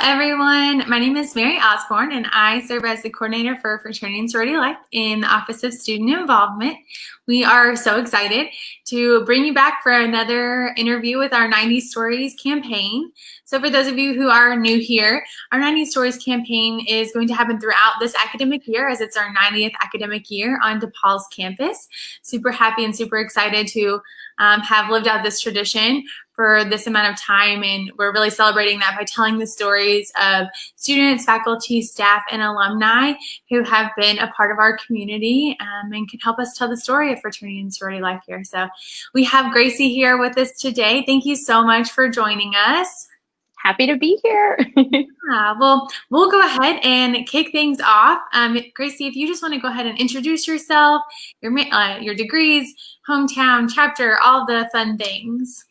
everyone. My name is Mary Osborne, and I serve as the coordinator for Fraternity and Sorority Life in the Office of Student Involvement. We are so excited to bring you back for another interview with our 90 Stories campaign. So for those of you who are new here, our 90 Stories campaign is going to happen throughout this academic year, as it's our 90th academic year on DePaul's campus. Super happy and super excited to have lived out this tradition for this amount of time, and we're really celebrating that by telling the stories of students, faculty, staff, and alumni who have been a part of our community and can help us tell the story of fraternity and sorority life here. So we have Gracie here with us today. Thank you so much for joining us. Happy to be here. Well, we'll go ahead and kick things off. Gracie, if you just want to go ahead and introduce yourself, your degrees, hometown, chapter, all the fun things.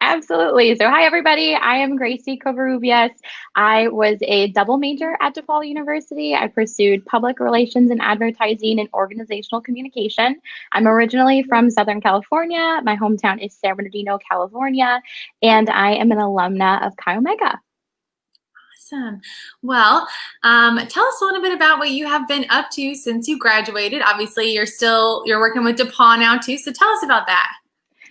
Absolutely. So hi, everybody. I am Gracie Covarrubias. I was a double major at DePaul University. I pursued public relations and advertising and organizational communication. I'm originally from Southern California. My hometown is San Bernardino, California, and I am an alumna of Chi Omega. Awesome. Well, tell us a little bit about what you have been up to since you graduated. Obviously, you're working with DePaul now too. So tell us about that.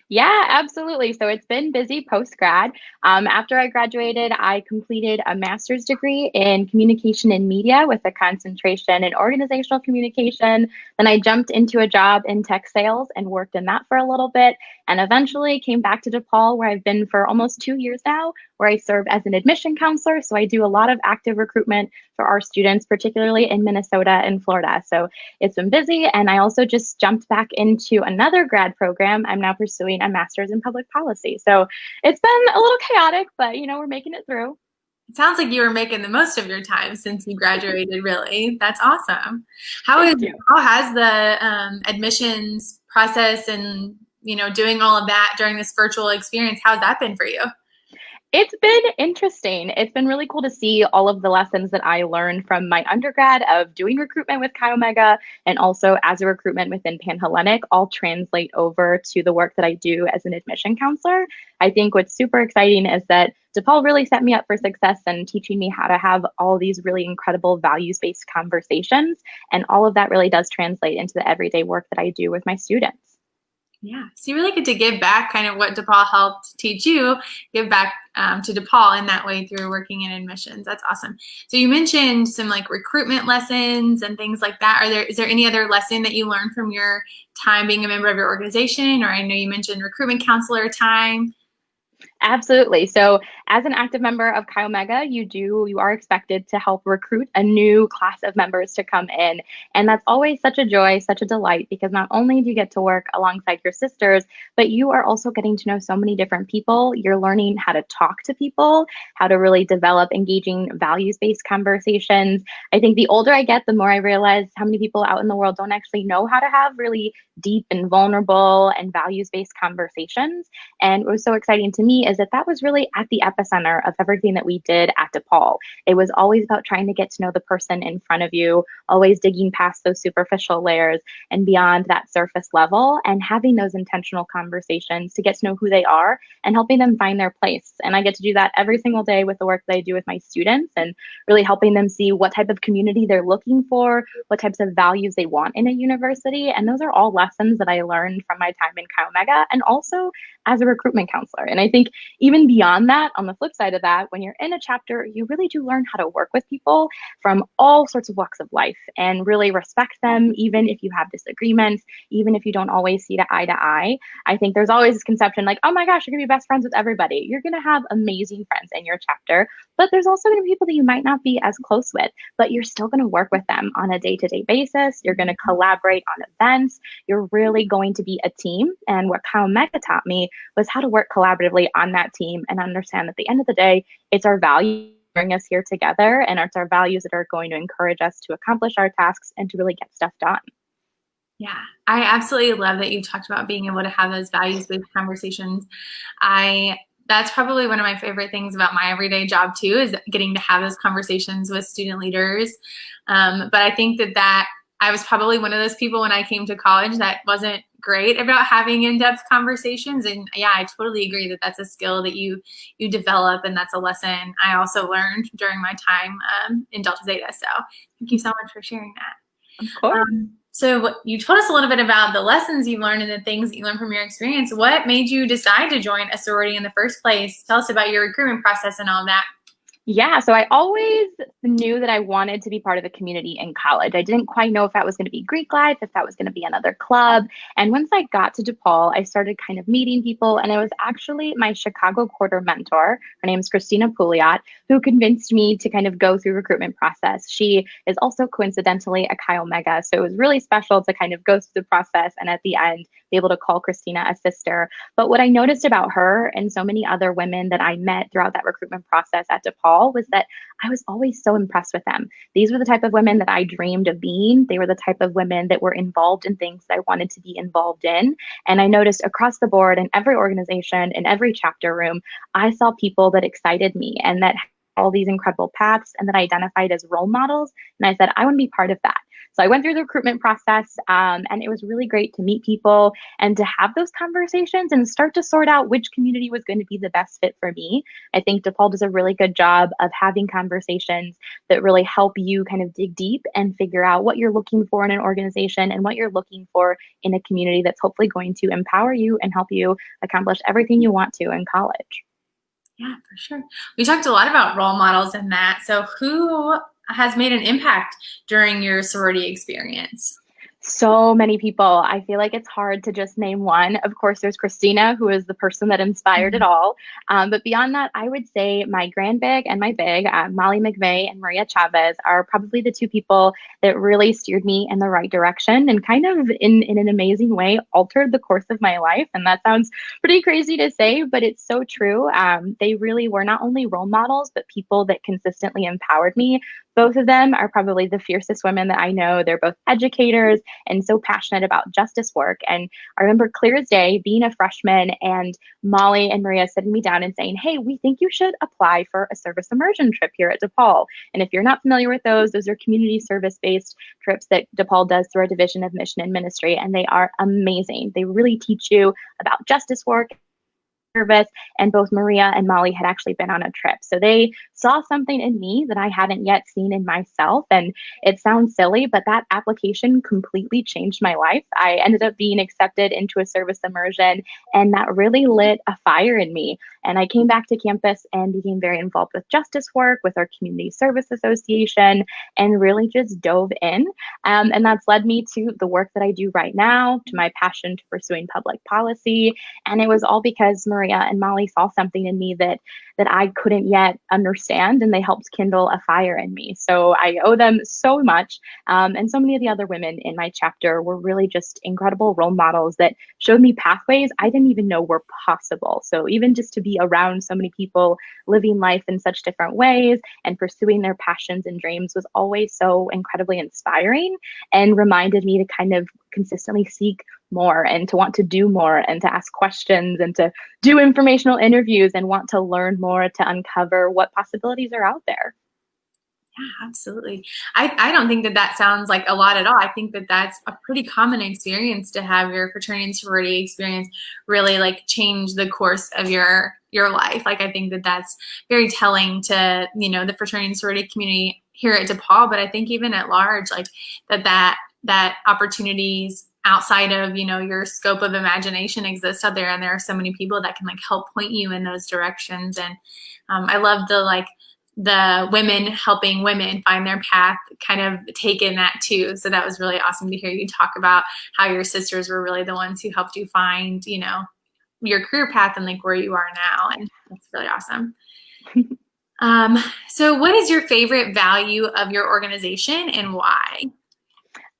Yeah, absolutely. So it's been busy post-grad. After I graduated, I completed a master's degree in communication and media with a concentration in organizational communication. Then I jumped into a job in tech sales and worked in that for a little bit, and eventually came back to DePaul, where I've been for almost 2 years now, where I serve as an admission counselor. So I do a lot of active recruitment for our students, particularly in Minnesota and Florida. So it's been busy. And I also just jumped back into another grad program. I'm now pursuing a master's in public policy. So it's been a little chaotic, but we're making it through. It sounds like you were making the most of your time since you graduated, really. That's awesome. How has the admissions process and doing all of that during this virtual experience, how's that been for you? It's been interesting. It's been really cool to see all of the lessons that I learned from my undergrad of doing recruitment with Chi Omega and also as a recruitment within Panhellenic all translate over to the work that I do as an admission counselor. I think what's super exciting is that DePaul really set me up for success and teaching me how to have all these really incredible values-based conversations. And all of that really does translate into the everyday work that I do with my students. Yeah, so you really get to give back kind of what DePaul helped teach you, give back to DePaul in that way through working in admissions. That's awesome. So you mentioned some like recruitment lessons and things like that. Is there any other lesson that you learned from your time being a member of your organization? Or I know you mentioned recruitment counselor time. Absolutely. So as an active member of Chi Omega, you are expected to help recruit a new class of members to come in. And that's always such a joy, such a delight, because not only do you get to work alongside your sisters, but you are also getting to know so many different people. You're learning how to talk to people, how to really develop engaging values-based conversations. I think the older I get, the more I realize how many people out in the world don't actually know how to have really deep and vulnerable and values-based conversations. And what was so exciting to me is that was really at the epicenter of everything that we did at DePaul. It was always about trying to get to know the person in front of you, always digging past those superficial layers and beyond that surface level, and having those intentional conversations to get to know who they are and helping them find their place. And I get to do that every single day with the work that I do with my students, and really helping them see what type of community they're looking for, what types of values they want in a university. And those are all lessons that I learned from my time in Chi Omega and also as a recruitment counselor. And I think even beyond that, on the flip side of that, when you're in a chapter, you really do learn how to work with people from all sorts of walks of life and really respect them, even if you have disagreements, even if you don't always see eye to eye. I think there's always this conception like, oh my gosh, you're gonna be best friends with everybody. You're gonna have amazing friends in your chapter, but there's also gonna be people that you might not be as close with, but you're still gonna work with them on a day-to-day basis. You're gonna collaborate on events. You're really going to be a team. And what Chi Omega taught me was how to work collaboratively on that team and understand that at the end of the day, it's our values bring us here together, and it's our values that are going to encourage us to accomplish our tasks and to really get stuff done. Yeah, I absolutely love that you talked about being able to have those values-based conversations. That's probably one of my favorite things about my everyday job too, is getting to have those conversations with student leaders. But I think that I was probably one of those people when I came to college that wasn't great about having in-depth conversations. And yeah, I totally agree that that's a skill that you develop, and that's a lesson I also learned during my time in Delta Zeta. So thank you so much for sharing that. Of course. So you told us a little bit about the lessons you've learned and the things that you learned from your experience. What made you decide to join a sorority in the first place? Tell us about your recruitment process and all of that. Yeah, so I always knew that I wanted to be part of a community in college. I didn't quite know if that was going to be Greek life, if that was going to be another club. And once I got to DePaul, I started kind of meeting people. And it was actually my Chicago quarter mentor, her name is Christina Pouliot, who convinced me to kind of go through recruitment process. She is also coincidentally a Chi Omega. So it was really special to kind of go through the process and at the end be able to call Christina a sister. But what I noticed about her and so many other women that I met throughout that recruitment process at DePaul was that I was always so impressed with them. These were the type of women that I dreamed of being. They were the type of women that were involved in things that I wanted to be involved in. And I noticed across the board in every organization, in every chapter room, I saw people that excited me and that had all these incredible paths and that I identified as role models. And I said, I want to be part of that. So I went through the recruitment process, and it was really great to meet people and to have those conversations and start to sort out which community was going to be the best fit for me. I think DePaul does a really good job of having conversations that really help you kind of dig deep and figure out what you're looking for in an organization and what you're looking for in a community that's hopefully going to empower you and help you accomplish everything you want to in college. Yeah, for sure. We talked a lot about role models in that. So who has made an impact during your sorority experience? So many people. I feel like it's hard to just name one. Of course, there's Christina, who is the person that inspired it all. But beyond that, I would say my grand big and my big, Molly McVeigh and Maria Chavez, are probably the two people that really steered me in the right direction and kind of in an amazing way altered the course of my life. And that sounds pretty crazy to say, but it's so true. They really were not only role models, but people that consistently empowered me. Both of them are probably the fiercest women that I know. They're both educators and so passionate about justice work. And I remember clear as day being a freshman and Molly and Maria sitting me down and saying, hey, we think you should apply for a service immersion trip here at DePaul. And if you're not familiar with those are community service-based trips that DePaul does through our Division of Mission and Ministry. And they are amazing. They really teach you about justice work, service, and both Maria and Molly had actually been on a trip. So they saw something in me that I hadn't yet seen in myself. And it sounds silly, but that application completely changed my life. I ended up being accepted into a service immersion, and that really lit a fire in me. And I came back to campus and became very involved with justice work, with our Community Service Association, and really just dove in. And that's led me to the work that I do right now, to my passion to pursuing public policy. And it was all because Maria and Molly saw something in me that I couldn't yet understand, and they helped kindle a fire in me. So I owe them so much. And so many of the other women in my chapter were really just incredible role models that showed me pathways I didn't even know were possible. So even just to be around so many people living life in such different ways and pursuing their passions and dreams was always so incredibly inspiring and reminded me to kind of consistently seek more and to want to do more and to ask questions and to do informational interviews and want to learn more to uncover what possibilities are out there. Yeah, absolutely. I don't think that sounds like a lot at all. I think that that's a pretty common experience to have your fraternity and sorority experience really like change the course of your life. Like I think that that's very telling to, the fraternity and sorority community here at DePaul, but I think even at large, like that opportunities outside of, your scope of imagination exist out there. And there are so many people that can like help point you in those directions. And I love the women helping women find their path kind of take in that too. So that was really awesome to hear you talk about how your sisters were really the ones who helped you find, your career path and like where you are now. And that's really awesome. So what is your favorite value of your organization and why?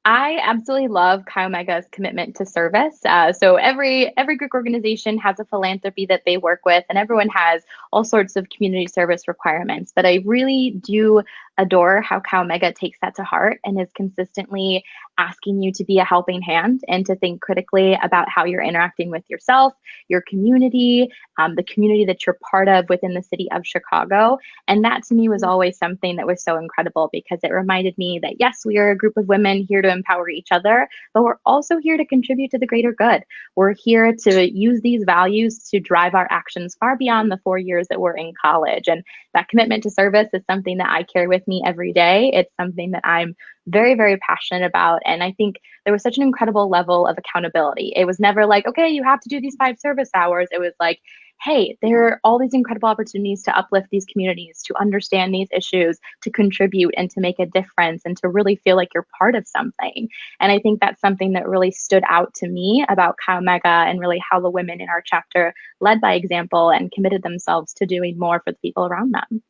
I absolutely love Chi Omega's commitment to service. So every Greek organization has a philanthropy that they work with, and everyone has all sorts of community service requirements. But I really do adore how Chi Omega takes that to heart and is consistently asking you to be a helping hand and to think critically about how you're interacting with yourself, your community, the community that you're part of within the city of Chicago. And that to me was always something that was so incredible because it reminded me that yes, we are a group of women here to empower each other, but we're also here to contribute to the greater good. We're here to use these values to drive our actions far beyond the 4 years that we're in college. And that commitment to service is something that I carry with me every day. It's something that I'm very, very passionate about. And I think there was such an incredible level of accountability. It was never like, okay, you have to do these 5 service hours. It was like, hey, there are all these incredible opportunities to uplift these communities, to understand these issues, to contribute and to make a difference and to really feel like you're part of something. And I think that's something that really stood out to me about Chi Omega and really how the women in our chapter led by example and committed themselves to doing more for the people around them.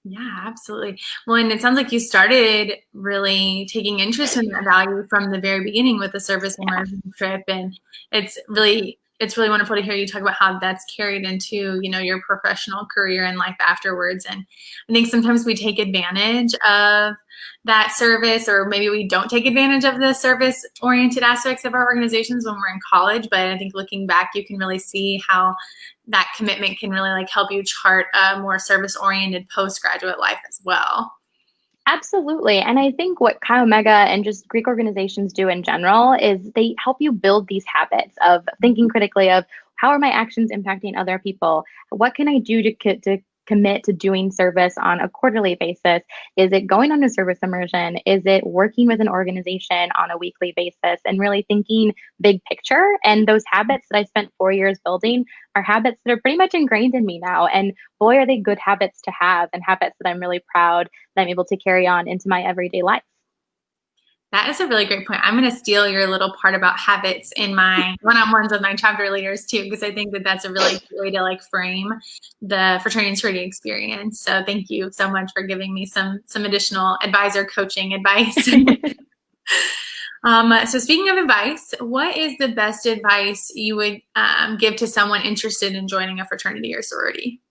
Yeah, absolutely. Well, and it sounds like you started really taking interest in that value from the very beginning with the service immersion trip, and it's really wonderful to hear you talk about how that's carried into, you know, your professional career and life afterwards. And I think sometimes we take advantage of that service, or maybe we don't take advantage of the service oriented aspects of our organizations when we're in college. But I think looking back, you can really see how that commitment can really like help you chart a more service oriented postgraduate life as well. Absolutely. And I think what Chi Omega and just Greek organizations do in general is they help you build these habits of thinking critically of how are my actions impacting other people? What can I do to commit to doing service on a quarterly basis? Is it going on a service immersion? Is it working with an organization on a weekly basis and really thinking big picture? And those habits that I spent 4 years building are habits that are pretty much ingrained in me now. And boy, are they good habits to have and habits that I'm really proud that I'm able to carry on into my everyday life. That is a really great point. I'm going to steal your little part about habits in my one-on-ones with my chapter leaders too, because I think that that's a really good way to like frame the fraternity and sorority experience. So thank you so much for giving me some additional advisor coaching advice. So speaking of advice, what is the best advice you would give to someone interested in joining a fraternity or sorority?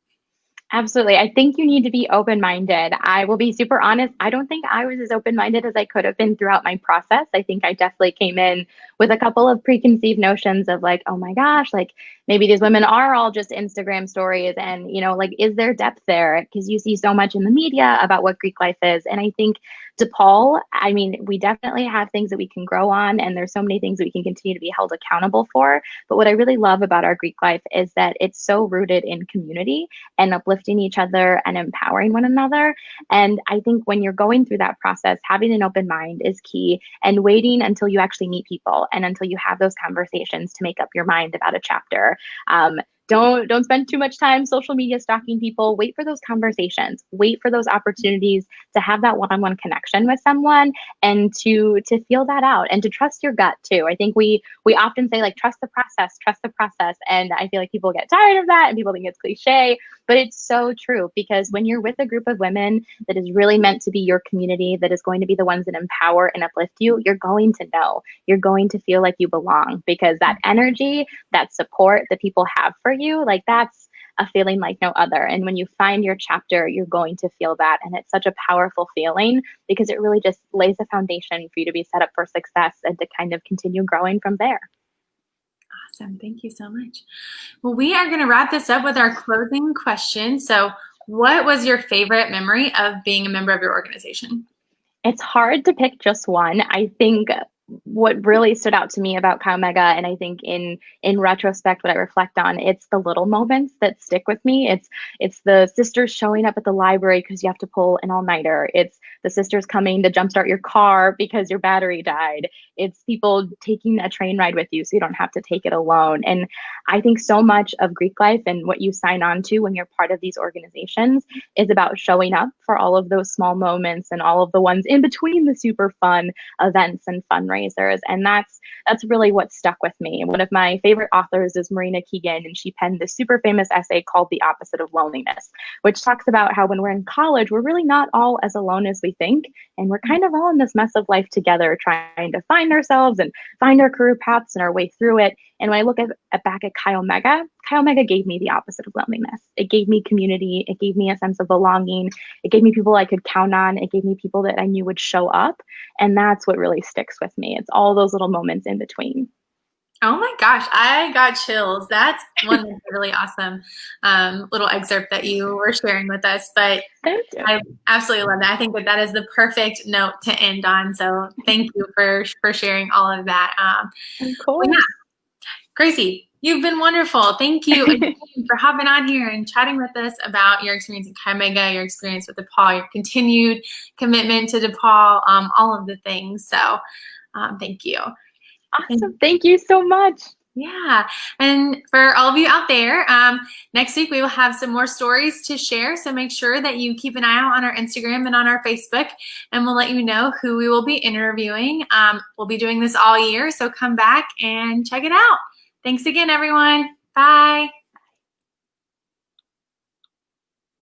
Absolutely. I think you need to be open-minded. I will be super honest. I don't think I was as open-minded as I could have been throughout my process. I think I definitely came in with a couple of preconceived notions of like, oh my gosh, like maybe these women are all just Instagram stories and, you know, like, is there depth there? Because you see so much in the media about what Greek life is. And I think DePaul, I mean, we definitely have things that we can grow on, and there's so many things that we can continue to be held accountable for. But what I really love about our Greek life is that it's so rooted in community and uplifting each other and empowering one another. And I think when you're going through that process, having an open mind is key, and waiting until you actually meet people and until you have those conversations to make up your mind about a chapter. Don't spend too much time social media stalking people. Wait for those conversations. Wait for those opportunities to have that one-on-one connection with someone and to feel that out and to trust your gut too. I think we often say like trust the process, and I feel like people get tired of that and people think it's cliche, but it's so true because when you're with a group of women that is really meant to be your community, that is going to be the ones that empower and uplift you, you're going to know, you're going to feel like you belong because that energy, that support that people have for you, like that's a feeling like no other. And when you find your chapter, you're going to feel that. And it's such a powerful feeling because it really just lays a foundation for you to be set up for success and to kind of continue growing from there. Awesome. Thank you so much. Well, we are going to wrap this up with our closing question. So what was your favorite memory of being a member of your organization? It's hard to pick just one. I think what really stood out to me about Chi Omega, and I think in retrospect, what I reflect on, it's the little moments that stick with me. It's the sisters showing up at the library because you have to pull an all-nighter. It's the sisters coming to jumpstart your car because your battery died. It's people taking a train ride with you so you don't have to take it alone. And I think so much of Greek life and what you sign on to when you're part of these organizations is about showing up for all of those small moments and all of the ones in between the super fun events and fundraisers. And that's really what stuck with me. One of my favorite authors is Marina Keegan, and she penned this super famous essay called The Opposite of Loneliness, which talks about how when we're in college, we're really not all as alone as we think. And we're kind of all in this mess of life together, trying to find ourselves and find our career paths and our way through it. And when I look back at Chi Omega gave me the opposite of loneliness. It gave me community. It gave me a sense of belonging. It gave me people I could count on. It gave me people that I knew would show up. And that's what really sticks with me. It's all those little moments in between. Oh my gosh, I got chills. That's one really awesome little excerpt that you were sharing with us. But Thank you. I absolutely love that. I think that is the perfect note to end on. So thank you for sharing all of that. Of course. Well, yeah. Gracie, you've been wonderful. Thank you again for hopping on here and chatting with us about your experience at Chi Omega, your experience with DePaul, your continued commitment to DePaul, all of the things. So thank you. Awesome. Thank you so much. Yeah. And for all of you out there, next week we will have some more stories to share. So make sure that you keep an eye out on our Instagram and on our Facebook, and we'll let you know who we will be interviewing. We'll be doing this all year, so come back and check it out. Thanks again, everyone. Bye.